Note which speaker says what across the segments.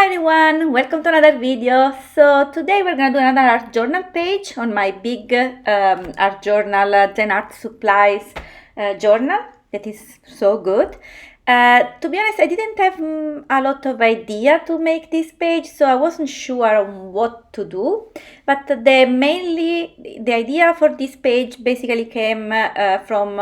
Speaker 1: Hi everyone, welcome to another video. So today we're gonna do another art journal page on my big art journal, Zen Art Supplies journal that is so good. To be honest, I didn't have a lot of idea to make this page, so I wasn't sure on what to do. But the idea for this page basically came from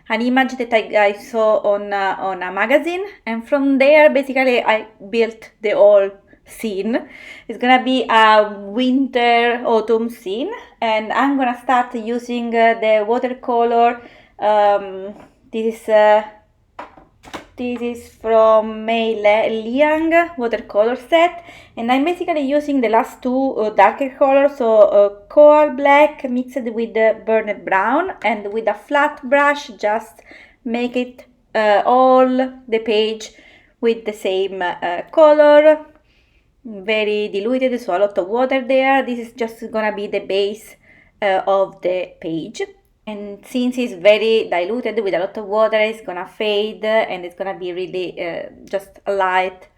Speaker 1: an image that I saw on a magazine, and from there basically I built the whole scene. It's gonna be a winter autumn scene, and I'm gonna start using the watercolor. This is this is from Mei Liang watercolor set, and I'm basically using the last two darker colors, so coal black mixed with the burnt brown, and with a flat brush just make it all the page with the same color, very diluted, so a lot of water there. This is just gonna be the base of the page. And since it's very diluted with a lot of water, it's gonna fade and it's gonna be really just a light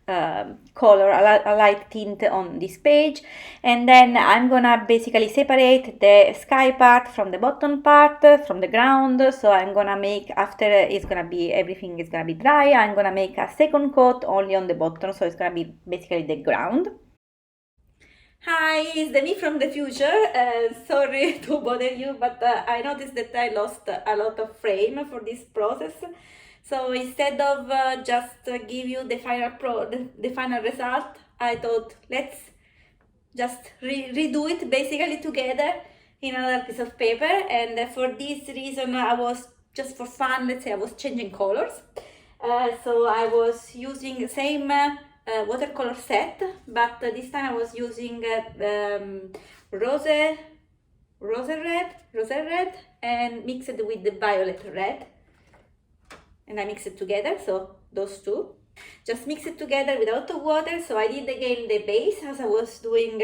Speaker 1: color, a light tint on this page. And then I'm gonna basically separate the sky part from the bottom part, from the ground. So I'm gonna make, after everything is gonna be dry, I'm gonna make a second coat only on the bottom, so it's gonna be basically the ground. Hi, it's the me from the future. Sorry to bother you, but I noticed that I lost a lot of frame for this process. So instead of just give you the the final result, I thought let's just redo it basically together in another piece of paper. And for this reason, I was just for fun. Let's say I was changing colors. So I was using the same watercolor set, but this time I was using rose red and mixed with the violet red, and I mixed it together, so those two just mix it together with a lot of water. So I did again the base as I was doing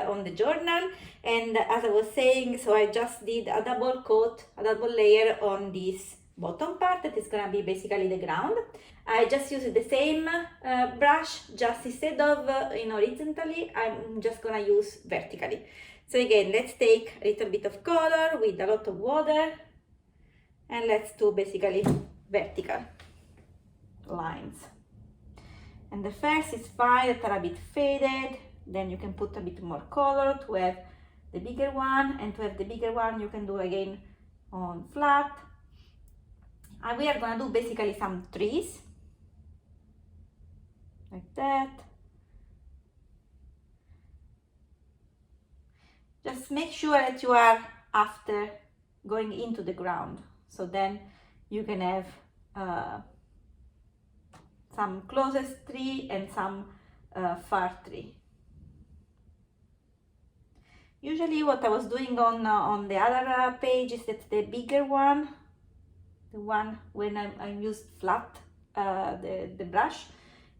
Speaker 1: on the journal, and as I was saying, so I just did a double coat, a double layer on this bottom part that is gonna be basically the ground. I just used the same brush, just instead of horizontally, I'm just gonna use vertically. So again, let's take a little bit of color with a lot of water, and let's do basically vertical lines. And the first is fine, that are a bit faded, then you can put a bit more color to have the bigger one, and to have the bigger one you can do again on flat. And we are gonna do basically some trees, like that. Just make sure that you are after going into the ground, so then you can have some closest tree and some far tree. Usually what I was doing on the other page is that the bigger one, the one when I used flat, the brush,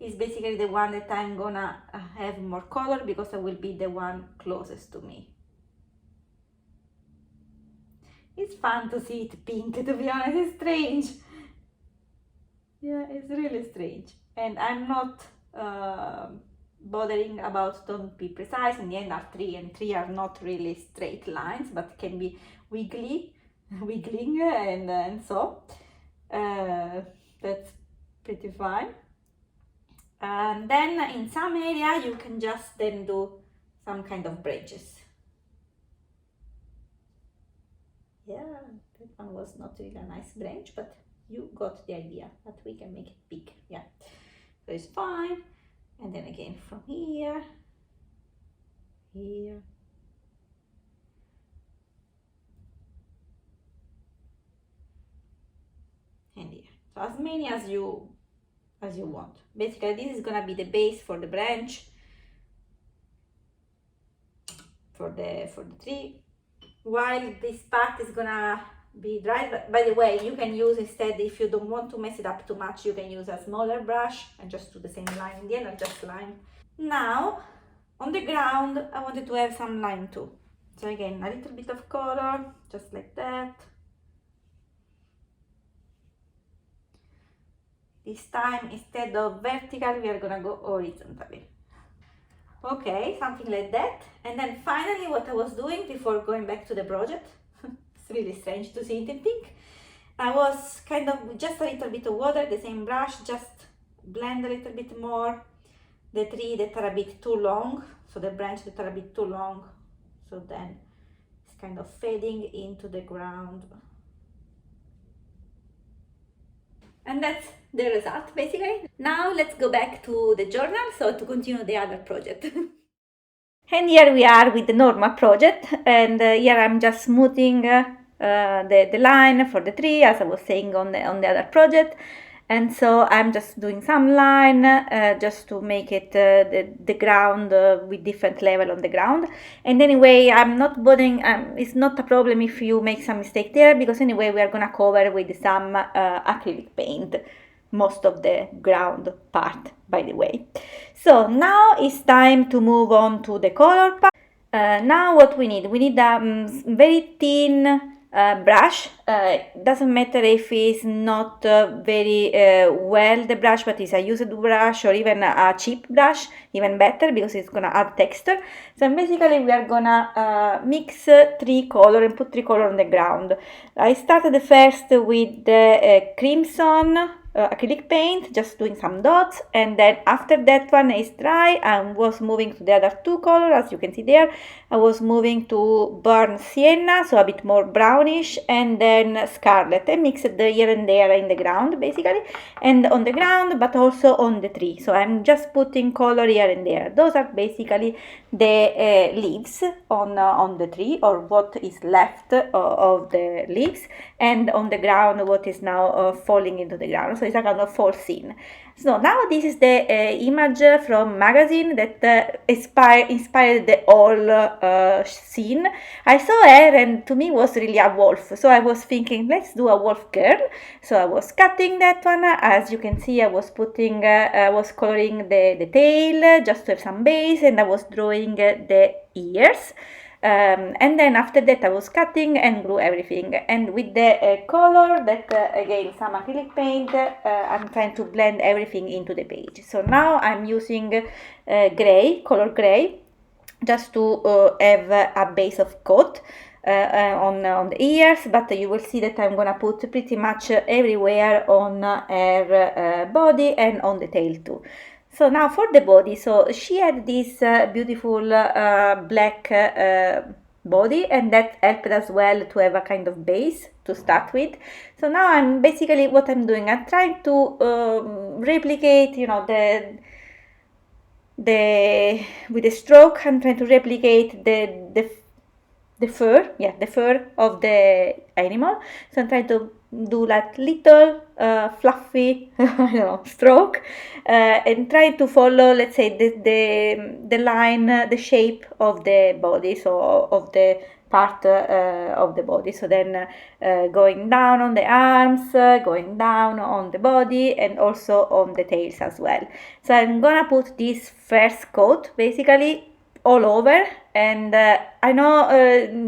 Speaker 1: is basically the one that I'm gonna have more color, because I will be the one closest to me. It's fun to see it pink, to be honest. It's strange. Yeah, it's really strange. And I'm not bothering about don't be precise. In the end, are three, and three are not really straight lines, but can be wiggling, and so that's pretty fine. And then in some area you can just then do some kind of branches. Yeah, that one was not really a nice branch, but you got the idea that we can make it big. Yeah, so it's fine. And then again from here, and here. So as many as you want. Basically, this is gonna be the base for the branch, for the tree. While this part is gonna be dry, but by the way, you can use instead, if you don't want to mess it up too much, you can use a smaller brush and just do the same line in the end, or just line. Now on the ground I wanted to have some line too, so again a little bit of color, just like that. This time, instead of vertical, we are gonna go horizontally. Okay, something like that. And then finally, what I was doing before going back to the project, it's really strange to see it in pink. I was kind of just a little bit of water, the same brush, just blend a little bit more the tree that are a bit too long, so the branch that are a bit too long, so then it's kind of fading into the ground. And that's the result basically. Now let's go back to the journal, so to continue the other project. And here we are with the normal project, and here I'm just smoothing the line for the tree, as I was saying on the other project. And so I'm just doing some line just to make it the ground with different level on the ground. And anyway, I'm not bothering, it's not a problem if you make some mistake there, because anyway we are gonna cover with some acrylic paint most of the ground part, by the way. So now it's time to move on to the color part. Now what we need a very thin brush. Doesn't matter if it's not very well the brush, but it's a used brush or even a cheap brush, even better, because it's gonna add texture. So basically we are gonna mix three color and put three color on the ground. I started first with the crimson acrylic paint, just doing some dots, and then after that one is dry, I was moving to the other two colors. As you can see there, I was moving to burnt sienna, so a bit more brownish, and then scarlet. I mixed it here and there in the ground basically, and on the ground but also on the tree, so I'm just putting color here and there. Those are basically the leaves on the tree, or what is left of the leaves, and on the ground what is now falling into the ground. So it's a kind of fall scene. So now this is the image from magazine that inspired the whole scene. I saw her, and to me was really a wolf. So I was thinking, let's do a wolf girl. So I was cutting that one. As you can see, I was putting, I was coloring the tail just to have some base, and I was drawing the ears. And then after that I was cutting and glue everything, and with the color that again some acrylic paint, I'm trying to blend everything into the page. So now I'm using gray, color gray, just to have a base of coat on the ears, but you will see that I'm gonna put pretty much everywhere on her body and on the tail too. So now for the body, so she had this beautiful black body, and that helped as well to have a kind of base to start with. So now I'm basically, what I'm doing, I'm trying to replicate, you know, with the stroke, I'm trying to replicate the fur, yeah, the fur of the animal. So I'm trying to do like little fluffy I don't know, stroke, and try to follow, let's say, the line, the shape of the body, so of the part of the body. So then going down on the arms, going down on the body, and also on the tails as well. So I'm gonna put this first coat basically all over, and I know,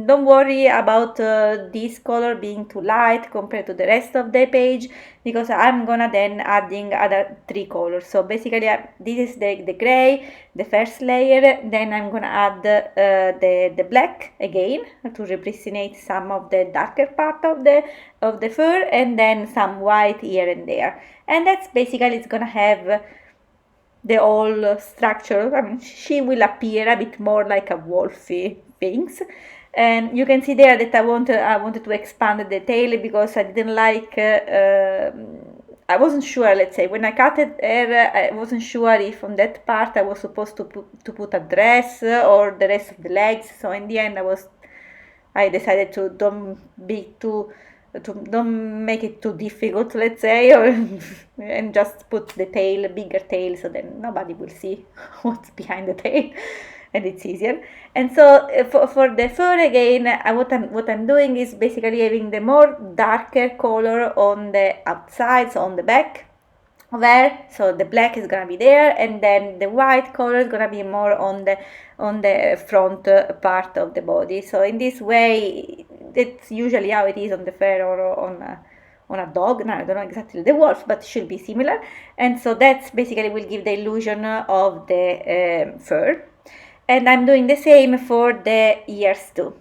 Speaker 1: don't worry about this color being too light compared to the rest of the page, because I'm gonna then adding other three colors. So basically this is the gray, the first layer, then I'm gonna add the black again to represent some of the darker part of the fur, and then some white here and there, and that's basically, it's gonna have the whole structure. I mean, she will appear a bit more like a wolfy things. And you can see there that I wanted to expand the tail, because I didn't like, I wasn't sure, let's say, when I cut it hair, I wasn't sure if on that part I was supposed to put a dress or the rest of the legs. So in the end I decided to don't make it too difficult, let's say, or and just put the tail, bigger tail, so then nobody will see what's behind the tail, and it's easier. And so for the fur again, what I'm doing is basically having the more darker color on the outside, so on the back there, so the black is gonna be there, and then the white color is gonna be more on the front part of the body. So in this way, that's usually how it is on the fur or on a dog. Now I don't know exactly the wolf, but it should be similar. And so that's basically will give the illusion of the fur. And I'm doing the same for the ears too.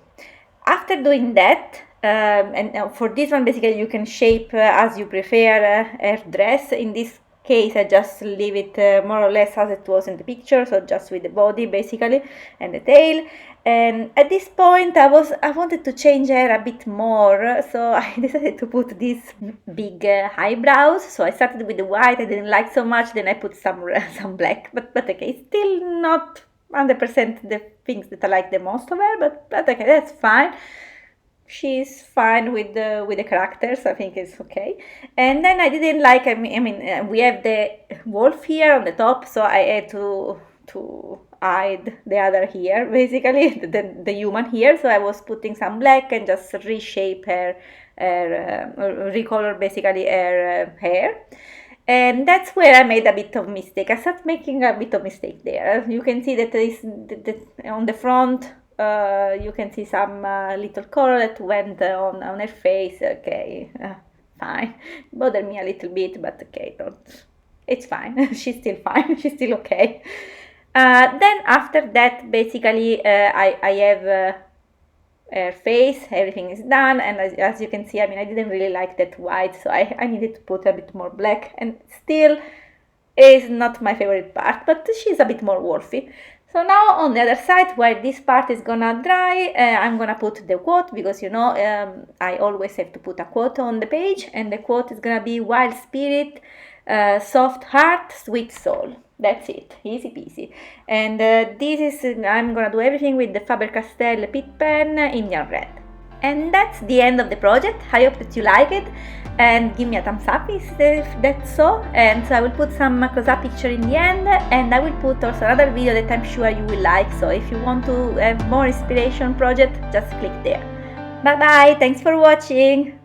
Speaker 1: After doing that, and for this one basically you can shape as you prefer her dress. In this case I just leave it more or less as it was in the picture, so just with the body basically and the tail. And at this point I wanted to change her a bit more, so I decided to put these big eyebrows. So I started with the white, I didn't like so much, then I put some black, but okay, still not 100% the things that I like the most of her, but okay, that's fine. She's fine with the characters. I think it's okay. And then I didn't like. We have the wolf here on the top, so I had to hide the other here, basically the human here. So I was putting some black and just reshape her recolor basically her hair. And that's where I made a bit of mistake. I started making a bit of mistake there. You can see that on the front, you can see some little color that went on her face. Okay, fine. Bothered me a little bit, but okay, it's fine. She's still fine. She's still okay. Then after that, basically, I have her face, everything is done, and as you can see, I didn't really like that white, so I needed to put a bit more black, and still is not my favorite part, but she's a bit more wolfy. So now on the other side, while this part is gonna dry, I'm gonna put the quote, because I always have to put a quote on the page, and the quote is gonna be wild spirit, soft heart, sweet soul. That's it, easy peasy. And I'm gonna do everything with the Faber-Castell Pitt pen Indian red. And that's the end of the project. I hope that you like it, and give me a thumbs up if that's so. And so I will put some close-up picture in the end, and I will put also another video that I'm sure you will like. So if you want to have more inspiration project, just click there. Bye bye, thanks for watching.